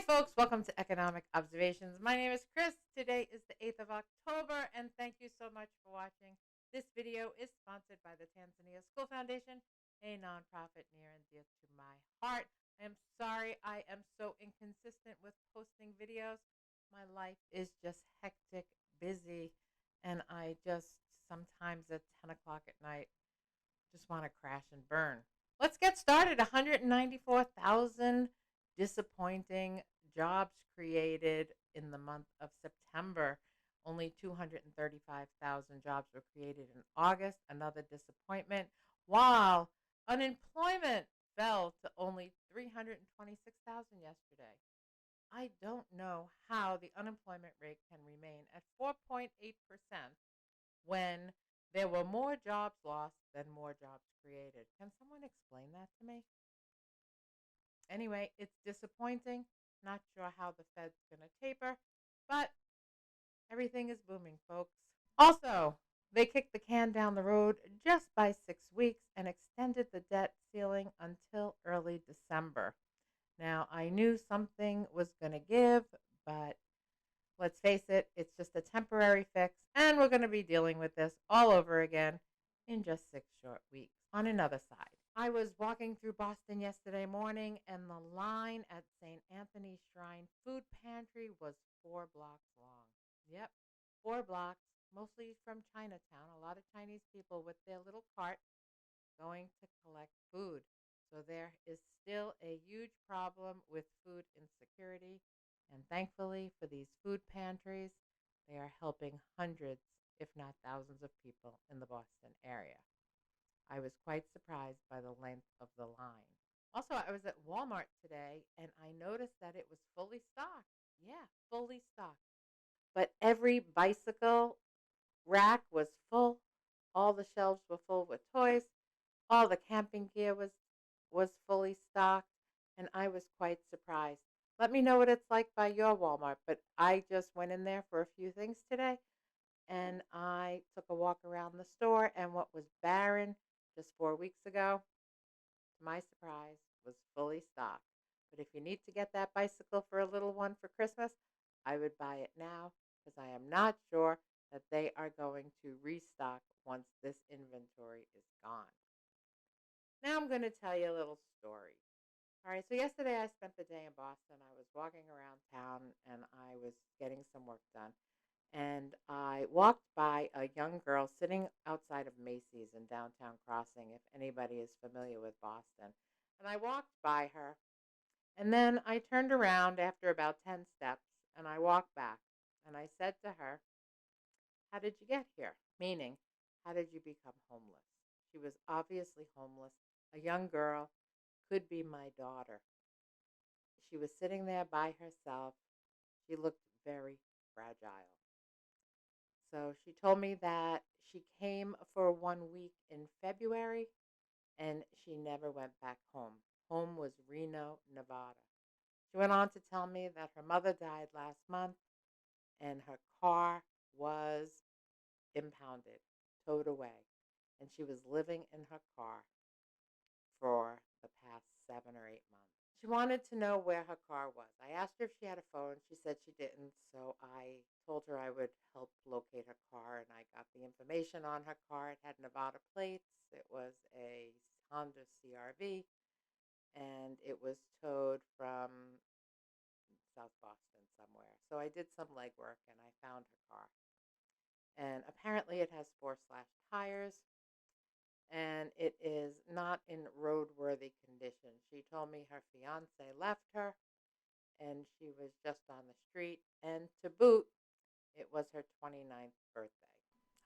folks. Welcome to Economic Observations. My name is Chris. Today is the 8th of October, and thank you so much for watching. This video is sponsored by the Tanzania School Foundation, a nonprofit near and dear to my heart. I am sorry I am so inconsistent with posting videos. My life is just hectic, busy, and I just sometimes at 10 o'clock at night just want to crash and burn. Let's get started. 194,000 disappointing jobs created in the month of September. Only 235,000 jobs were created in August. Another disappointment. While unemployment fell to only 326,000 yesterday. I don't know how the unemployment rate can remain at 4.8% when there were more jobs lost than more jobs created. Can someone explain that to me? Anyway, it's disappointing. Not sure how the Fed's going to taper, but everything is booming, folks. Also, they kicked the can down the road just by 6 weeks and extended the debt ceiling until early December. Now, I knew something was going to give, but let's face it, it's just a temporary fix, and we're going to be dealing with this all over again in just 6 short weeks. On another side, I was walking through Boston yesterday morning, and the line at St. Anthony's Shrine Food Pantry was 4 blocks long. Yep, 4 blocks, mostly from Chinatown. A lot of Chinese people with their little cart going to collect food. So there is still a huge problem with food insecurity. And thankfully for these food pantries, they are helping hundreds, if not thousands of people in the Boston area. I was quite surprised by the length of the line. Also, I was at Walmart today and I noticed that it was fully stocked. Yeah, fully stocked. But every bicycle rack was full. All the shelves were full with toys. All the camping gear was fully stocked, and I was quite surprised. Let me know what it's like by your Walmart, but I just went in there for a few things today, and I took a walk around the store, and what was barren just 4 weeks ago, to my surprise, was fully stocked. But if you need to get that bicycle for a little one for Christmas, I would buy it now because I am not sure that they are going to restock once this inventory is gone. Now I'm going to tell you a little story. All right, so yesterday I spent the day in Boston. I was walking around town and I was getting some work done. And I walked by a young girl sitting outside of Macy's in downtown Crossing, if anybody is familiar with Boston. And I walked by her, and then I turned around after about 10 steps and I walked back. And I said to her, "How did you get here?" Meaning, how did you become homeless? She was obviously homeless, a young girl, could be my daughter. She was sitting there by herself. She looked very fragile. So she told me that she came for 1 week in February and she never went back home. Home was Reno, Nevada. She went on to tell me that her mother died last month and her car was impounded, towed away, and she was living in her car for the past 7 or 8 months. She wanted to know where her car was. I asked her if she had a phone. She said she didn't, so I told her I would help locate her car, and I got the information on her car. It had Nevada plates. It was a Honda CRV, and it was towed from South Boston somewhere. So I did some legwork, and I found her car. And apparently it has four slashed tires, and it is not in roadworthy condition. She told me her fiance left her and she was just on the street. And to boot, it was her 29th birthday.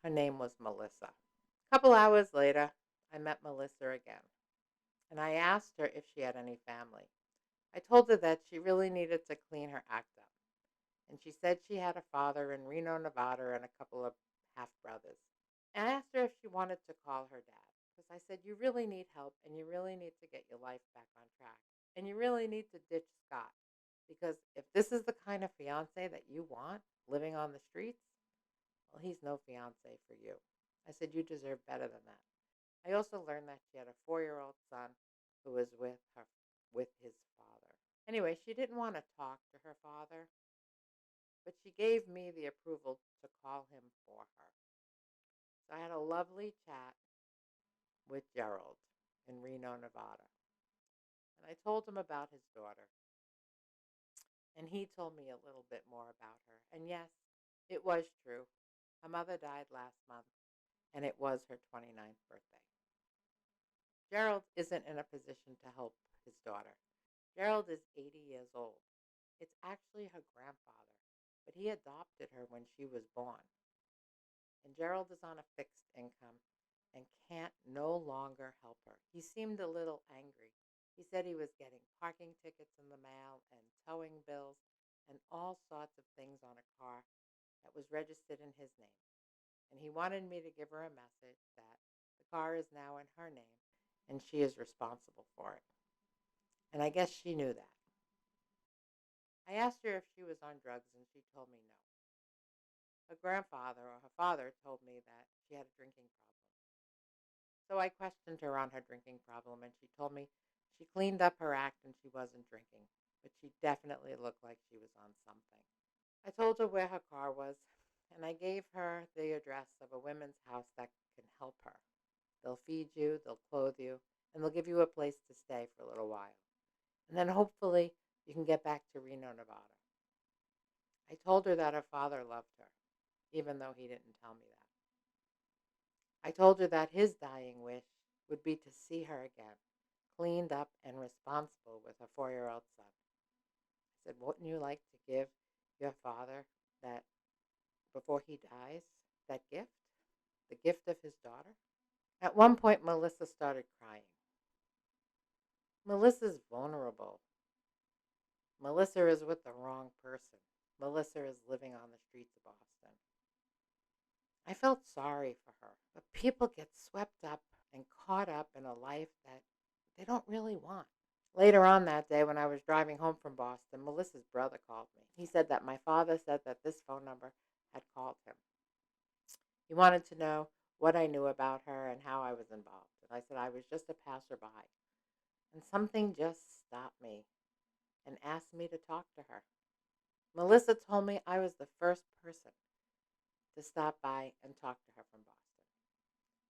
Her name was Melissa. A couple hours later, I met Melissa again, and I asked her if she had any family. I told her that she really needed to clean her act up, and she said she had a father in Reno, Nevada, and a couple of half brothers. And I asked her if she wanted to call her dad, because I said, you really need help, and you really need to get your life back on track, and you really need to ditch Scott. Because if this is the kind of fiance that you want, living on the streets, well, he's no fiance for you. I said, you deserve better than that. I also learned that she had a 4-year-old son who was with his father. Anyway, she didn't want to talk to her father, but she gave me the approval to call him for her. So I had a lovely chat with Gerald in Reno, Nevada. And I told him about his daughter. And he told me a little bit more about her. And yes, it was true. Her mother died last month, and it was her 29th birthday. Gerald isn't in a position to help his daughter. Gerald is 80 years old. It's actually her grandfather, but he adopted her when she was born. And Gerald is on a fixed income and can't no longer help her. He seemed a little angry. He said he was getting parking tickets in the mail and towing bills and all sorts of things on a car that was registered in his name. And he wanted me to give her a message that the car is now in her name and she is responsible for it. And I guess she knew that. I asked her if she was on drugs and she told me no. Her grandfather or her father told me that she had a drinking problem. So I questioned her on her drinking problem, and she told me she cleaned up her act and she wasn't drinking, but she definitely looked like she was on something. I told her where her car was, and I gave her the address of a women's house that can help her. They'll feed you, they'll clothe you, and they'll give you a place to stay for a little while. And then hopefully you can get back to Reno, Nevada. I told her that her father loved her, even though he didn't tell me that. I told her that his dying wish would be to see her again, cleaned up and responsible with a 4-year-old son. I said, wouldn't you like to give your father that, before he dies, that gift? The gift of his daughter? At one point, Melissa started crying. Melissa's vulnerable. Melissa is with the wrong person. Melissa is living on the streets of Boston. I felt sorry for her, but people get swept up and caught up in a life that they don't really want. Later on that day, when I was driving home from Boston, Melissa's brother called me. He said that my father said that this phone number had called him. He wanted to know what I knew about her and how I was involved. And I said I was just a passerby. And something just stopped me and asked me to talk to her. Melissa told me I was the first person to stop by and talk to her from Boston.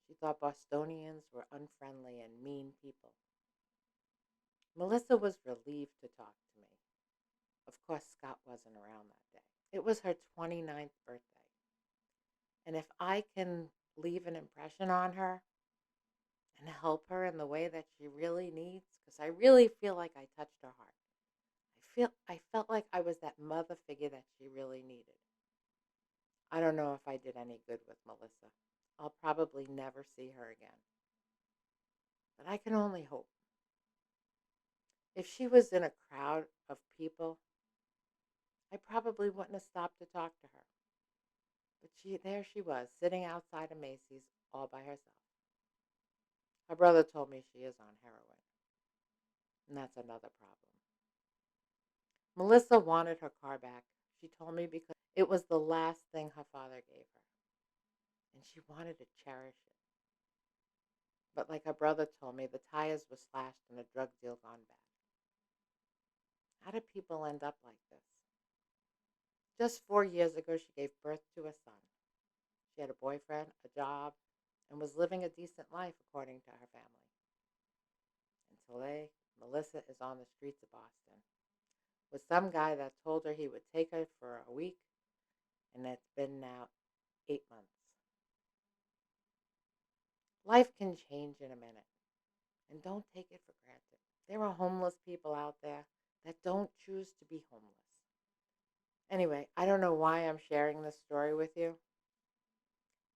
She thought Bostonians were unfriendly and mean people. Melissa was relieved to talk to me. Of course, Scott wasn't around that day. It was her 29th birthday. And if I can leave an impression on her and help her in the way that she really needs, because I really feel like I touched her heart. I felt like I was that mother figure that she really needed. I don't know if I did any good with Melissa. I'll probably never see her again. But I can only hope. If she was in a crowd of people, I probably wouldn't have stopped to talk to her. But there she was, sitting outside of Macy's all by herself. Her brother told me she is on heroin, and that's another problem. Melissa wanted her car back, she told me, because it was the last thing her father gave her, and she wanted to cherish it. But like her brother told me, the tires were slashed and a drug deal gone bad. How do people end up like this? Just 4 years ago, she gave birth to a son. She had a boyfriend, a job, and was living a decent life according to her family. And today, Melissa is on the streets of Boston with some guy that told her he would take her for a week, and it's been now 8 months. Life can change in a minute, and don't take it for granted. There are homeless people out there that don't choose to be homeless. Anyway, I don't know why I'm sharing this story with you.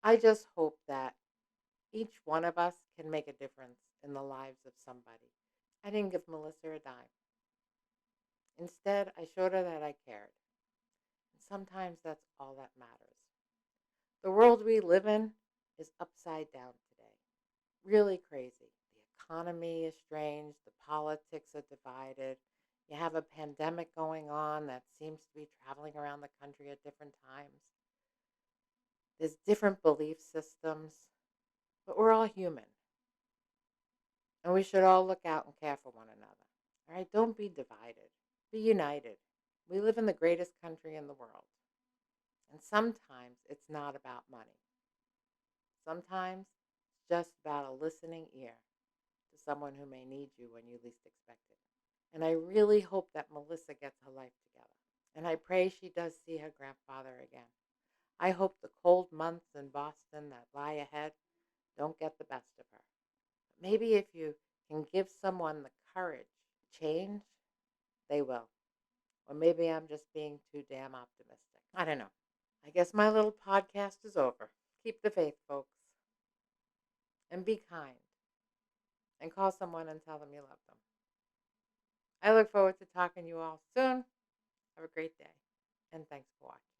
I just hope that each one of us can make a difference in the lives of somebody. I didn't give Melissa a dime. Instead, I showed her that I cared. And sometimes that's all that matters. The world we live in is upside down today. Really crazy. The economy is strange. The politics are divided. You have a pandemic going on that seems to be traveling around the country at different times. There's different belief systems, but we're all human. And we should all look out and care for one another. All right? Don't be divided. Be united. We live in the greatest country in the world. And sometimes it's not about money. Sometimes it's just about a listening ear to someone who may need you when you least expect it. And I really hope that Melissa gets her life together. And I pray she does see her grandfather again. I hope the cold months in Boston that lie ahead don't get the best of her. But maybe if you can give someone the courage to change, they will. Or maybe I'm just being too damn optimistic. I don't know. I guess my little podcast is over. Keep the faith, folks, and be kind, and call someone and tell them you love them. I look forward to talking to you all soon. Have a great day, and thanks for watching.